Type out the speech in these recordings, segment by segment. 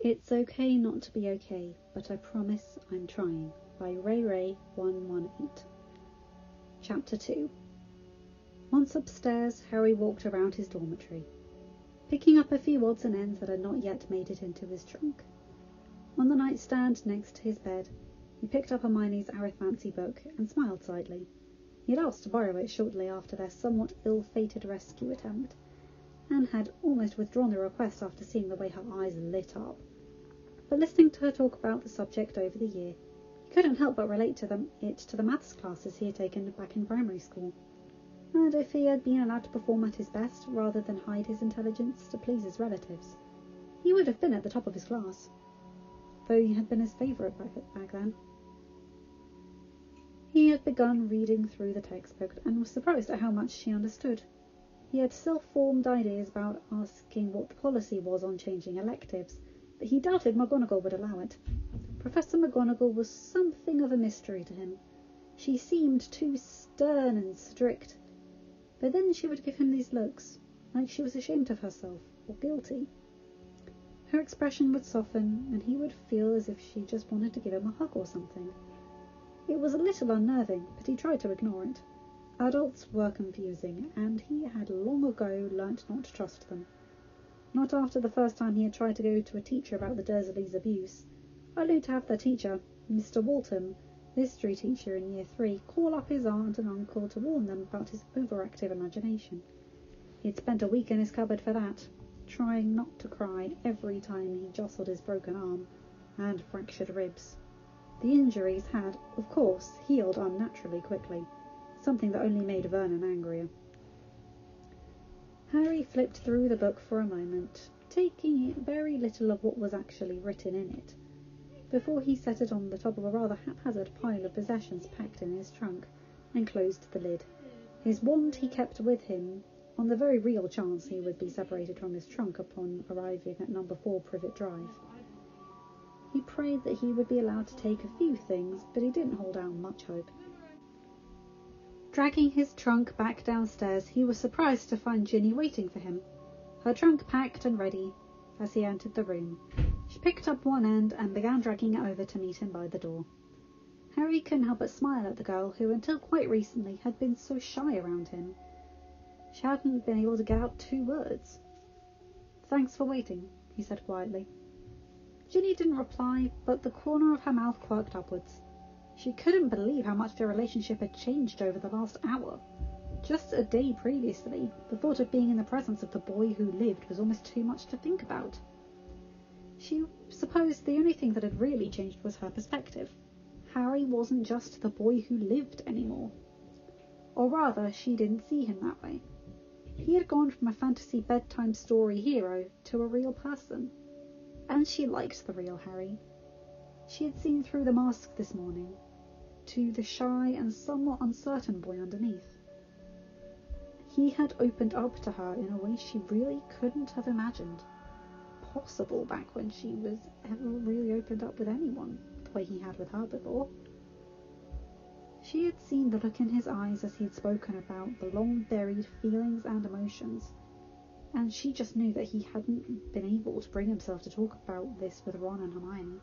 It's okay not to be okay, but I promise I'm trying, by Rayrea118. Chapter 2. Once upstairs, Harry walked around his dormitory, picking up a few odds and ends that had not yet made it into his trunk. On the nightstand next to his bed, he picked up Hermione's arithmancy book and smiled slightly. He had asked to borrow it shortly after their somewhat ill-fated rescue attempt, and had almost withdrawn the request after seeing the way her eyes lit up. But listening to her talk about the subject over the year, he couldn't help but relate to the maths classes he had taken back in primary school. And if he had been allowed to perform at his best rather than hide his intelligence to please his relatives, he would have been at the top of his class, though he had been his favourite back then. He had begun reading through the textbook and was surprised at how much she understood. He had self-formed ideas about asking what the policy was on changing electives, but he doubted McGonagall would allow it. Professor McGonagall was something of a mystery to him. She seemed too stern and strict, but then she would give him these looks, like she was ashamed of herself or guilty. Her expression would soften, and he would feel as if she just wanted to give him a hug or something. It was a little unnerving, but he tried to ignore it. Adults were confusing, and he had long ago learnt not to trust them. Not after the first time he had tried to go to a teacher about the Dursleys' abuse, only to have their teacher, Mr. Waltham, the history teacher in Year 3, call up his aunt and uncle to warn them about his overactive imagination. He had spent a week in his cupboard for that, trying not to cry every time he jostled his broken arm and fractured ribs. The injuries had, of course, healed unnaturally quickly, something that only made Vernon angrier. Harry flipped through the book for a moment, taking very little of what was actually written in it, before he set it on the top of a rather haphazard pile of possessions packed in his trunk, and closed the lid. His wand he kept with him, on the very real chance he would be separated from his trunk upon arriving at number 4 Privet Drive. He prayed that he would be allowed to take a few things, but he didn't hold out much hope. Dragging his trunk back downstairs, he was surprised to find Ginny waiting for him, her trunk packed and ready. As he entered the room, she picked up one end and began dragging it over to meet him by the door. Harry couldn't help but smile at the girl who, until quite recently, had been so shy around him. She hadn't been able to get out 2 words. "Thanks for waiting," he said quietly. Ginny didn't reply, but the corner of her mouth quirked upwards. She couldn't believe how much their relationship had changed over the last hour. Just a day previously, the thought of being in the presence of the boy who lived was almost too much to think about. She supposed the only thing that had really changed was her perspective. Harry wasn't just the boy who lived anymore. Or rather, she didn't see him that way. He had gone from a fantasy bedtime story hero to a real person. And she liked the real Harry. She had seen through the mask this morning, to the shy and somewhat uncertain boy underneath. He had opened up to her in a way she really couldn't have imagined possible back when she was ever really opened up with anyone the way he had with her before. She had seen the look in his eyes as he had spoken about the long-buried feelings and emotions, and she just knew that he hadn't been able to bring himself to talk about this with Ron and Hermione.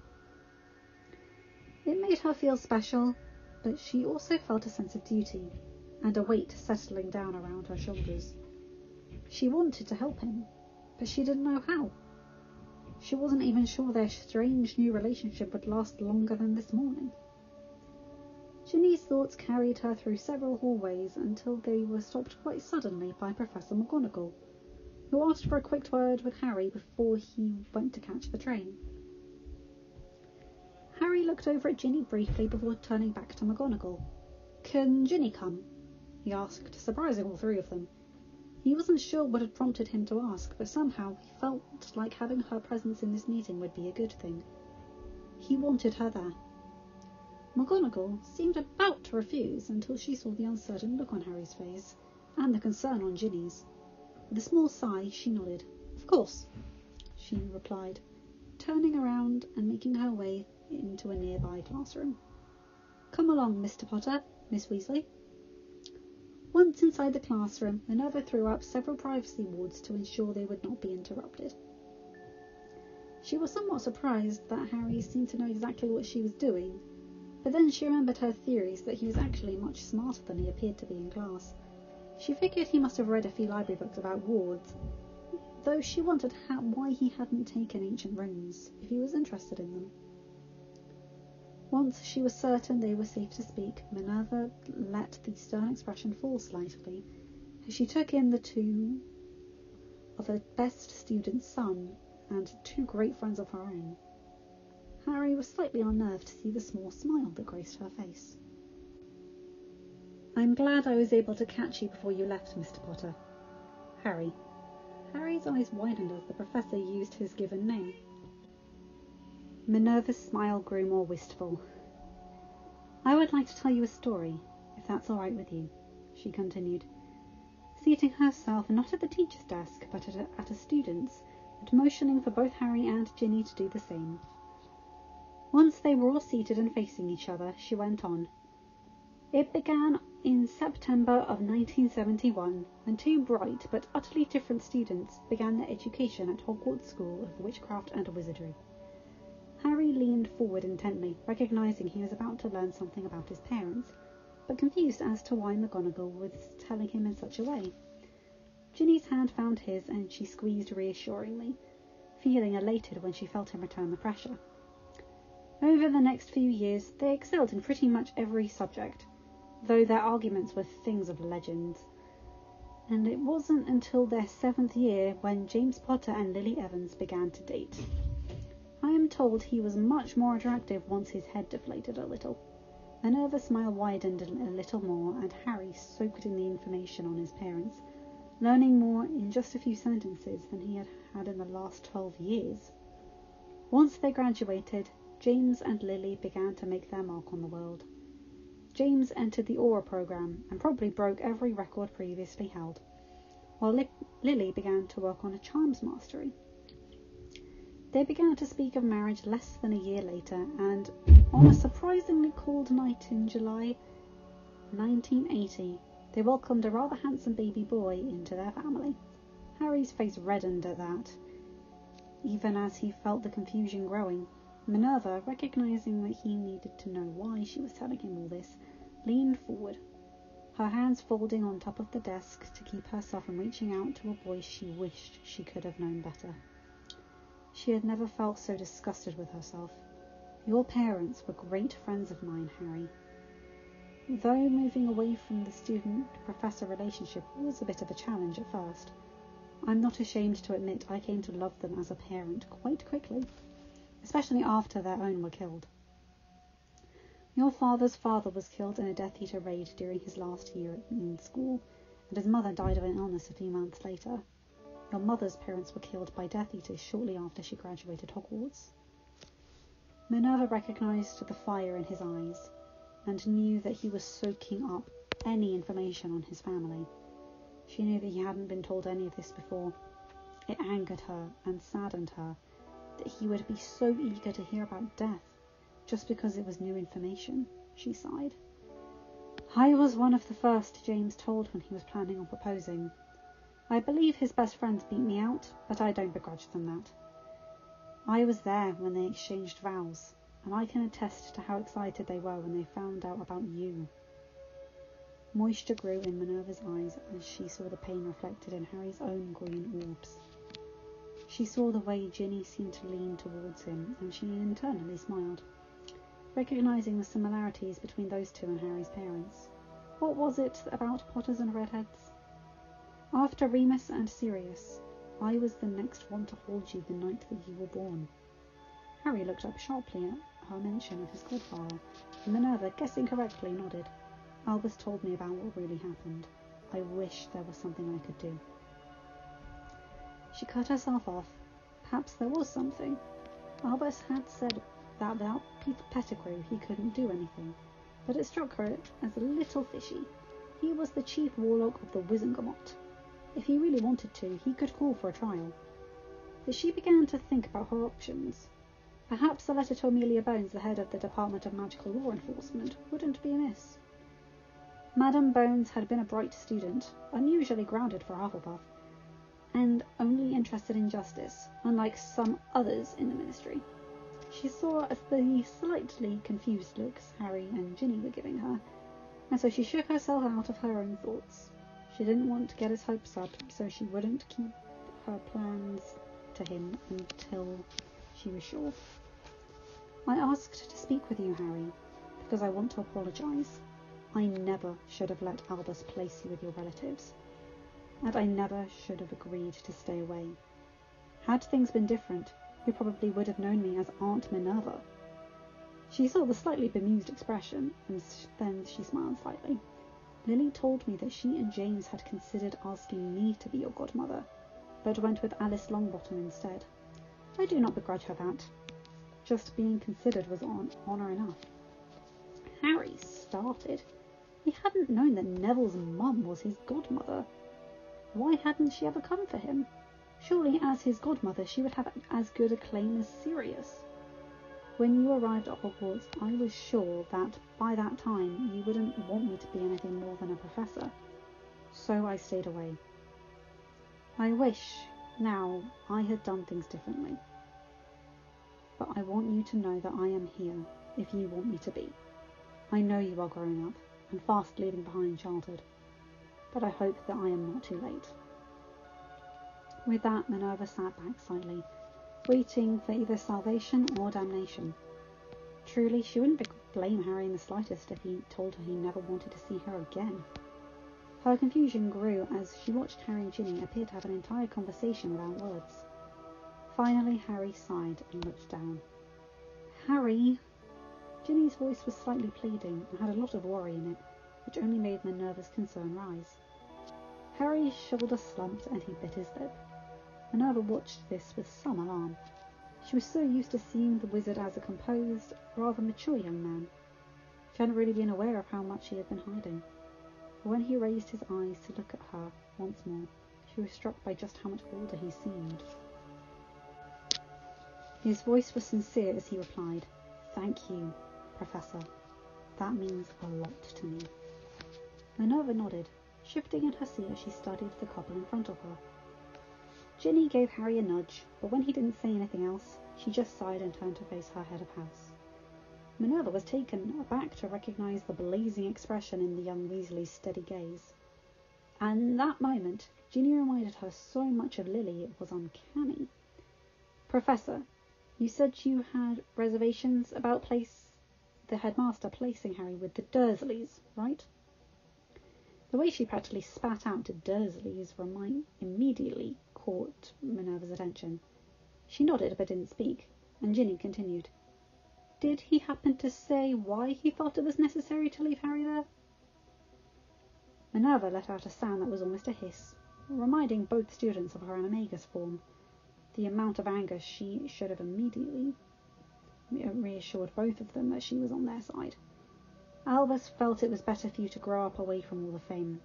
It made her feel special, but she also felt a sense of duty, and a weight settling down around her shoulders. She wanted to help him, but she didn't know how. She wasn't even sure their strange new relationship would last longer than this morning. Ginny's thoughts carried her through several hallways until they were stopped quite suddenly by Professor McGonagall, who asked for a quick word with Harry before he went to catch the train. Harry looked over at Ginny briefly before turning back to McGonagall. "Can Ginny come?" he asked, surprising all 3 of them. He wasn't sure what had prompted him to ask, but somehow he felt like having her presence in this meeting would be a good thing. He wanted her there. McGonagall seemed about to refuse until she saw the uncertain look on Harry's face, and the concern on Ginny's. With a small sigh, she nodded. "Of course," she replied, turning around and making her way into a nearby classroom. "Come along, Mr. Potter, Miss Weasley." Once inside the classroom, Minerva threw up several privacy wards to ensure they would not be interrupted. She was somewhat surprised that Harry seemed to know exactly what she was doing, but then she remembered her theories that he was actually much smarter than he appeared to be in class. She figured he must have read a few library books about wards, though she wondered why he hadn't taken ancient runes, if he was interested in them. Once she was certain they were safe to speak, Minerva let the stern expression fall slightly, as she took in the two of her best student's son and two great friends of her own. Harry was slightly unnerved to see the small smile that graced her face. "I'm glad I was able to catch you before you left, Mr. Potter." Harry. Harry's eyes widened as the professor used his given name. Minerva's smile grew more wistful. "I would like to tell you a story, if that's all right with you," she continued, seating herself not at the teacher's desk but at a student's, and motioning for both Harry and Ginny to do the same. Once they were all seated and facing each other, she went on. "It began in September of 1971, when two bright but utterly different students began their education at Hogwarts School of Witchcraft and Wizardry." Harry leaned forward intently, recognizing he was about to learn something about his parents, but confused as to why McGonagall was telling him in such a way. Ginny's hand found his, and she squeezed reassuringly, feeling elated when she felt him return the pressure. Over the next few years, they excelled in pretty much every subject, though their arguments were things of legend. And it wasn't until their 7th year when James Potter and Lily Evans began to date. I am told he was much more attractive once his head deflated a little. Minerva's smile widened a little more, and Harry soaked in the information on his parents, learning more in just a few sentences than he had had in the last 12 years. Once they graduated, James and Lily began to make their mark on the world. James entered the Aura program and probably broke every record previously held, while Lily began to work on a charms mastery. They began to speak of marriage less than a year later, and on a surprisingly cold night in July 1980, they welcomed a rather handsome baby boy into their family. Harry's face reddened at that, even as he felt the confusion growing. Minerva, recognizing that he needed to know why she was telling him all this, leaned forward, her hands folding on top of the desk to keep herself from reaching out to a boy she wished she could have known better. She had never felt so disgusted with herself. "Your parents were great friends of mine, Harry." Though moving away from the student-professor relationship was a bit of a challenge at first, I'm not ashamed to admit I came to love them as a parent quite quickly, especially after their own were killed. Your father's father was killed in a Death Eater raid during his last year in school, and his mother died of an illness a few months later. Your mother's parents were killed by Death Eaters shortly after she graduated Hogwarts. Minerva recognized the fire in his eyes, and knew that he was soaking up any information on his family. She knew that he hadn't been told any of this before. It angered her and saddened her that he would be so eager to hear about death, just because it was new information. She sighed. "I was one of the first James told when he was planning on proposing. I believe his best friends beat me out, but I don't begrudge them that. I was there when they exchanged vows, and I can attest to how excited they were when they found out about you." Moisture grew in Minerva's eyes as she saw the pain reflected in Harry's own green orbs. She saw the way Ginny seemed to lean towards him, and she internally smiled, recognizing the similarities between those two and Harry's parents. What was it about Potters and redheads? "After Remus and Sirius, I was the next one to hold you the night that you were born." Harry looked up sharply at her mention of his godfather, and Minerva, guessing correctly, nodded. "Albus told me about what really happened. I wish there was something I could do." She cut herself off. Perhaps there was something. Albus had said that without Peter Pettigrew he couldn't do anything, but it struck her as a little fishy. He was the chief warlock of the Wizengamot. If he really wanted to, he could call for a trial. But she began to think about her options. Perhaps a letter to Amelia Bones, the head of the Department of Magical Law Enforcement, wouldn't be amiss. Madame Bones had been a bright student, unusually grounded for Hufflepuff, and only interested in justice, unlike some others in the ministry. She saw the slightly confused looks Harry and Ginny were giving her, and so she shook herself out of her own thoughts. She didn't want to get his hopes up, so she wouldn't keep her plans to him until she was sure. I asked to speak with you, Harry, because I want to apologise. I never should have let Albus place you with your relatives, and I never should have agreed to stay away. Had things been different, you probably would have known me as Aunt Minerva. She saw the slightly bemused expression, and then she smiled slightly. Lily told me that she and James had considered asking me to be your godmother, but went with Alice Longbottom instead. I do not begrudge her that. Just being considered was honour enough. Harry started. He hadn't known that Neville's mum was his godmother. Why hadn't she ever come for him? Surely as his godmother she would have as good a claim as Sirius. When you arrived at Hogwarts, I was sure that by that time you wouldn't want me to be anything more than a professor, so I stayed away. I wish, now, I had done things differently. But I want you to know that I am here, if you want me to be. I know you are growing up, and fast leaving behind childhood, but I hope that I am not too late. With that, Minerva sat back slightly, waiting for either salvation or damnation. Truly, she wouldn't blame Harry in the slightest if he told her he never wanted to see her again. Her confusion grew as she watched Harry and Ginny appear to have an entire conversation without words. Finally, Harry sighed and looked down. Harry! Ginny's voice was slightly pleading and had a lot of worry in it, which only made Minerva's concern rise. Harry's shoulder slumped and he bit his lip. Minerva watched this with some alarm. She was so used to seeing the wizard as a composed, rather mature young man. She hadn't really been aware of how much he had been hiding. But when he raised his eyes to look at her once more, she was struck by just how much older he seemed. His voice was sincere as he replied, "Thank you, Professor. That means a lot to me." Minerva nodded, shifting in her seat as she studied the couple in front of her. Ginny gave Harry a nudge, but when he didn't say anything else, she just sighed and turned to face her head of house. Minerva was taken aback to recognise the blazing expression in the young Weasley's steady gaze. And in that moment, Ginny reminded her so much of Lily it was uncanny. "Professor, you said you had reservations about the headmaster placing Harry with the Dursleys, right?" The way she practically spat out Dursleys immediately caught Minerva's attention. She nodded but didn't speak, and Ginny continued. "Did he happen to say why he thought it was necessary to leave Harry there?" Minerva let out a sound that was almost a hiss, reminding both students of her animagus form. The amount of anger she should have immediately reassured both of them that she was on their side. Albus felt it was better for you to grow up away from all the fame.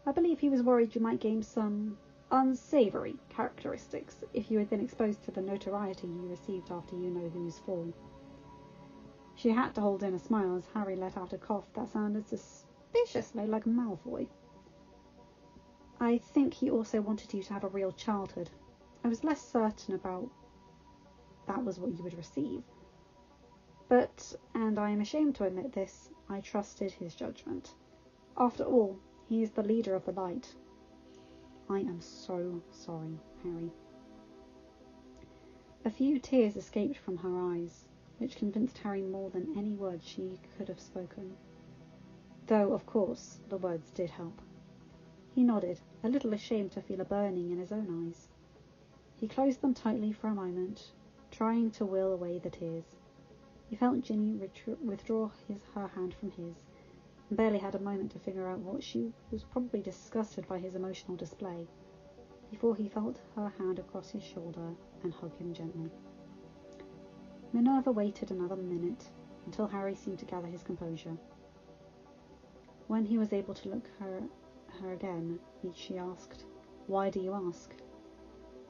I believe he was worried you might gain some unsavoury characteristics if you had been exposed to the notoriety you received after you know who's fall. She had to hold in a smile as Harry let out a cough that sounded suspiciously like Malfoy. "I think he also wanted you to have a real childhood. I was less certain about that was what you would receive. But, and I am ashamed to admit this, I trusted his judgment. After all, he is the leader of the light. I am so sorry, Harry." A few tears escaped from her eyes, which convinced Harry more than any words she could have spoken. Though, of course, the words did help. He nodded, a little ashamed to feel a burning in his own eyes. He closed them tightly for a moment, trying to will away the tears. He felt Ginny withdraw her hand from his, and barely had a moment to figure out what she was probably disgusted by his emotional display, before he felt her hand across his shoulder and hug him gently. Minerva waited another minute, until Harry seemed to gather his composure. When he was able to look her again, she asked, "Why do you ask?"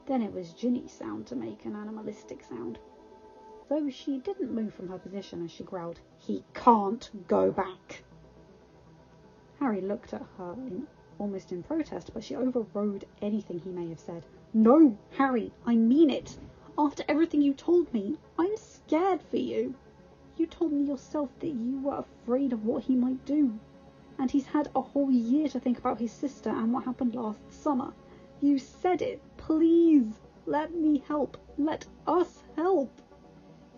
Then it was Ginny's sound to make an animalistic sound, though she didn't move from her position as she growled, "He can't go back." Harry looked at her in almost in protest, but she overrode anything he may have said. "No, Harry, I mean it. After everything you told me, I'm scared for you. You told me yourself that you were afraid of what he might do. And he's had a whole year to think about his sister and what happened last summer. You said it. Please, let me help. Let us help."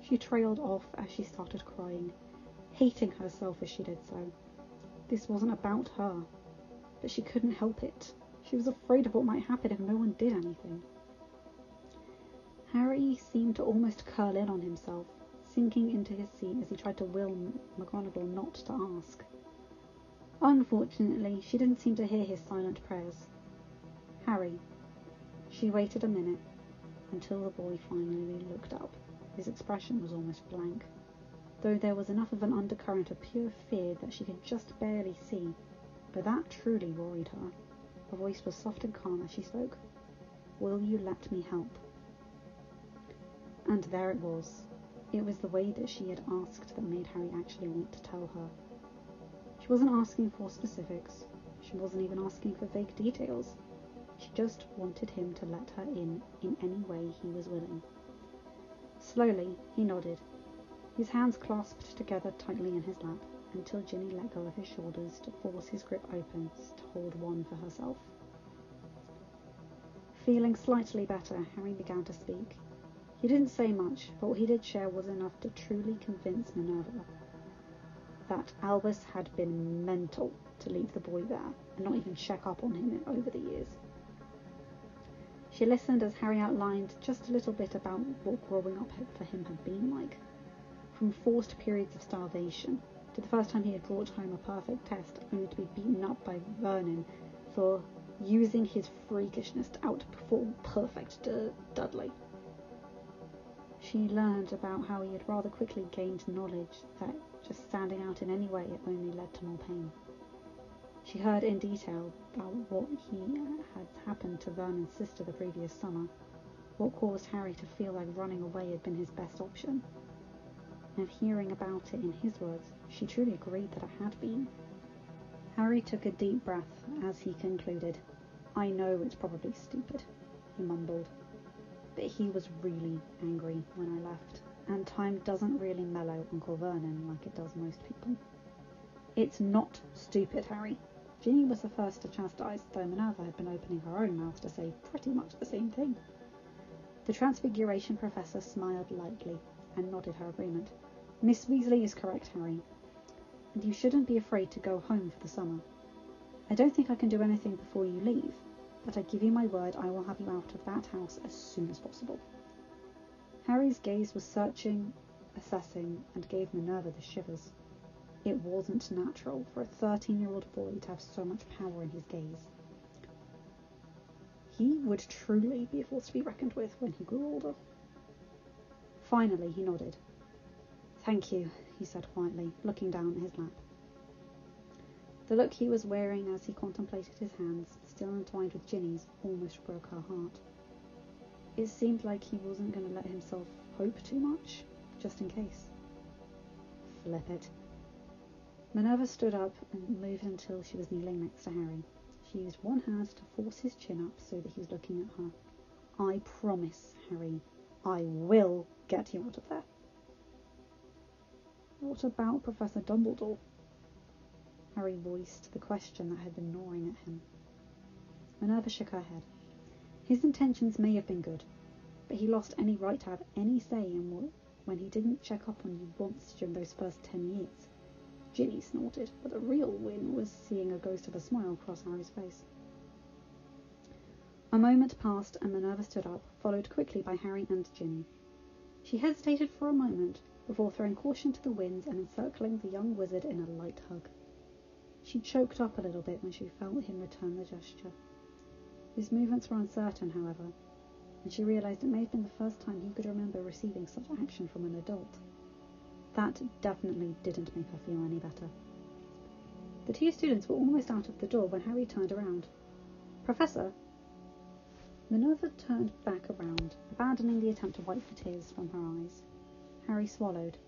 She trailed off as she started crying, hating herself as she did so. This wasn't about her, but she couldn't help it. She was afraid of what might happen if no one did anything. Harry seemed to almost curl in on himself, sinking into his seat as he tried to will McGonagall not to ask. Unfortunately, she didn't seem to hear his silent prayers. "Harry." She waited a minute, until the boy finally looked up. His expression was almost blank, though there was enough of an undercurrent of pure fear that she could just barely see, but that truly worried her. Her voice was soft and calm as she spoke. "Will you let me help?" And there it was. It was the way that she had asked that made Harry actually want to tell her. She wasn't asking for specifics. She wasn't even asking for vague details. She just wanted him to let her in any way he was willing. Slowly, he nodded, his hands clasped together tightly in his lap, until Ginny let go of his shoulders to force his grip open to hold one for herself. Feeling slightly better, Harry began to speak. He didn't say much, but what he did share was enough to truly convince Minerva that Albus had been mental to leave the boy there and not even check up on him over the years. She listened as Harry outlined just a little bit about what growing up for him had been like. From forced periods of starvation to the first time he had brought home a perfect test only to be beaten up by Vernon for using his freakishness to outperform perfect Dudley. She learned about how he had rather quickly gained knowledge that just standing out in any way only led to more pain. She heard in detail about what had happened to Vernon's sister the previous summer, what caused Harry to feel like running away had been his best option. And hearing about it in his words, she truly agreed that it had been. Harry took a deep breath as he concluded. "I know it's probably stupid," he mumbled, "but he was really angry when I left, and time doesn't really mellow Uncle Vernon like it does most people." "It's not stupid, Harry." Ginny was the first to chastise, though Minerva had been opening her own mouth to say pretty much the same thing. The Transfiguration Professor smiled lightly and nodded her agreement. "Miss Weasley is correct, Harry, and you shouldn't be afraid to go home for the summer. I don't think I can do anything before you leave, but I give you my word I will have you out of that house as soon as possible." Harry's gaze was searching, assessing, and gave Minerva the shivers. It wasn't natural for a 13-year-old boy to have so much power in his gaze. He would truly be a force to be reckoned with when he grew older. Finally, he nodded. "Thank you," he said quietly, looking down at his lap. The look he was wearing as he contemplated his hands, still entwined with Ginny's, almost broke her heart. It seemed like he wasn't going to let himself hope too much, just in case. Flip it. Minerva stood up and moved until she was kneeling next to Harry. She used one hand to force his chin up so that he was looking at her. "I promise, Harry, I will get you out of there." "What about Professor Dumbledore?" Harry voiced the question that had been gnawing at him. Minerva shook her head. "His intentions may have been good, but he lost any right to have any say in when he didn't check up on you once during those first 10 years. Ginny snorted, but the real win was seeing a ghost of a smile cross Harry's face. A moment passed and Minerva stood up, followed quickly by Harry and Ginny. She hesitated for a moment before throwing caution to the winds and encircling the young wizard in a light hug. She choked up a little bit when she felt him return the gesture. His movements were uncertain, however, and she realized it may have been the first time he could remember receiving such action from an adult. That definitely didn't make her feel any better. The two students were almost out of the door when Harry turned around. "Professor?" Minerva turned back around, abandoning the attempt to wipe the tears from her eyes. Harry swallowed.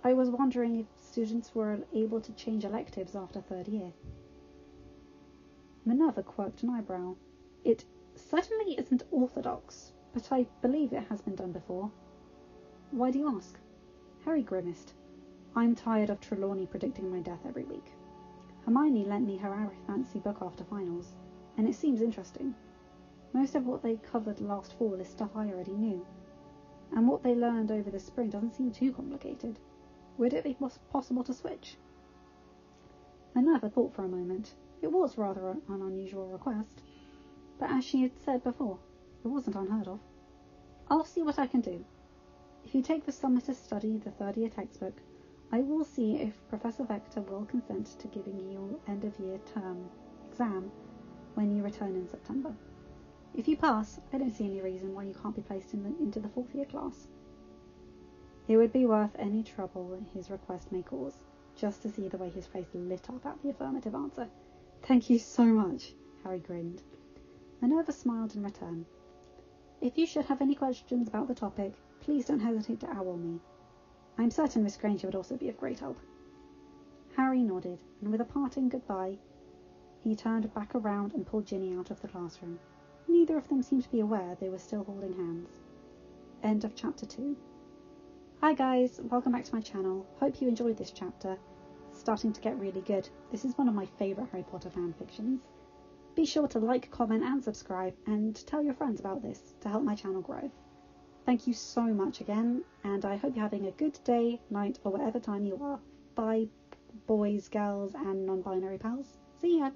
"I was wondering if students were able to change electives after third year." Minerva quirked an eyebrow. It certainly isn't orthodox, but I believe it has been done before. Why do you ask? Harry grimaced. I'm tired of Trelawney predicting my death every week. Hermione lent me her arithmancy book after finals, and it seems interesting. Most of what they covered last fall is stuff I already knew, and what they learned over the spring doesn't seem too complicated. Would it be possible to switch? Minerva thought for a moment. It was rather an unusual request, but as she had said before, it wasn't unheard of. I'll see what I can do. If you take the summer to study the third-year textbook, I will see if Professor Vector will consent to giving you your end-of-year term exam when you return in September. If you pass, I don't see any reason why you can't be placed into the fourth-year class. It would be worth any trouble his request may cause, just to see the way his face lit up at the affirmative answer. Thank you so much, Harry grinned. Minerva smiled in return. If you should have any questions about the topic, please don't hesitate to owl me. I'm certain Miss Granger would also be of great help. Harry nodded, and with a parting goodbye, he turned back around and pulled Ginny out of the classroom. Neither of them seemed to be aware they were still holding hands. End of chapter 2. Hi guys, welcome back to my channel. Hope you enjoyed this chapter. It's starting to get really good. This is one of my favourite Harry Potter fanfictions. Be sure to like, comment and subscribe, and tell your friends about this to help my channel grow. Thank you so much again, and I hope you're having a good day, night, or whatever time you are. Bye, boys, girls, and non-binary pals. See ya!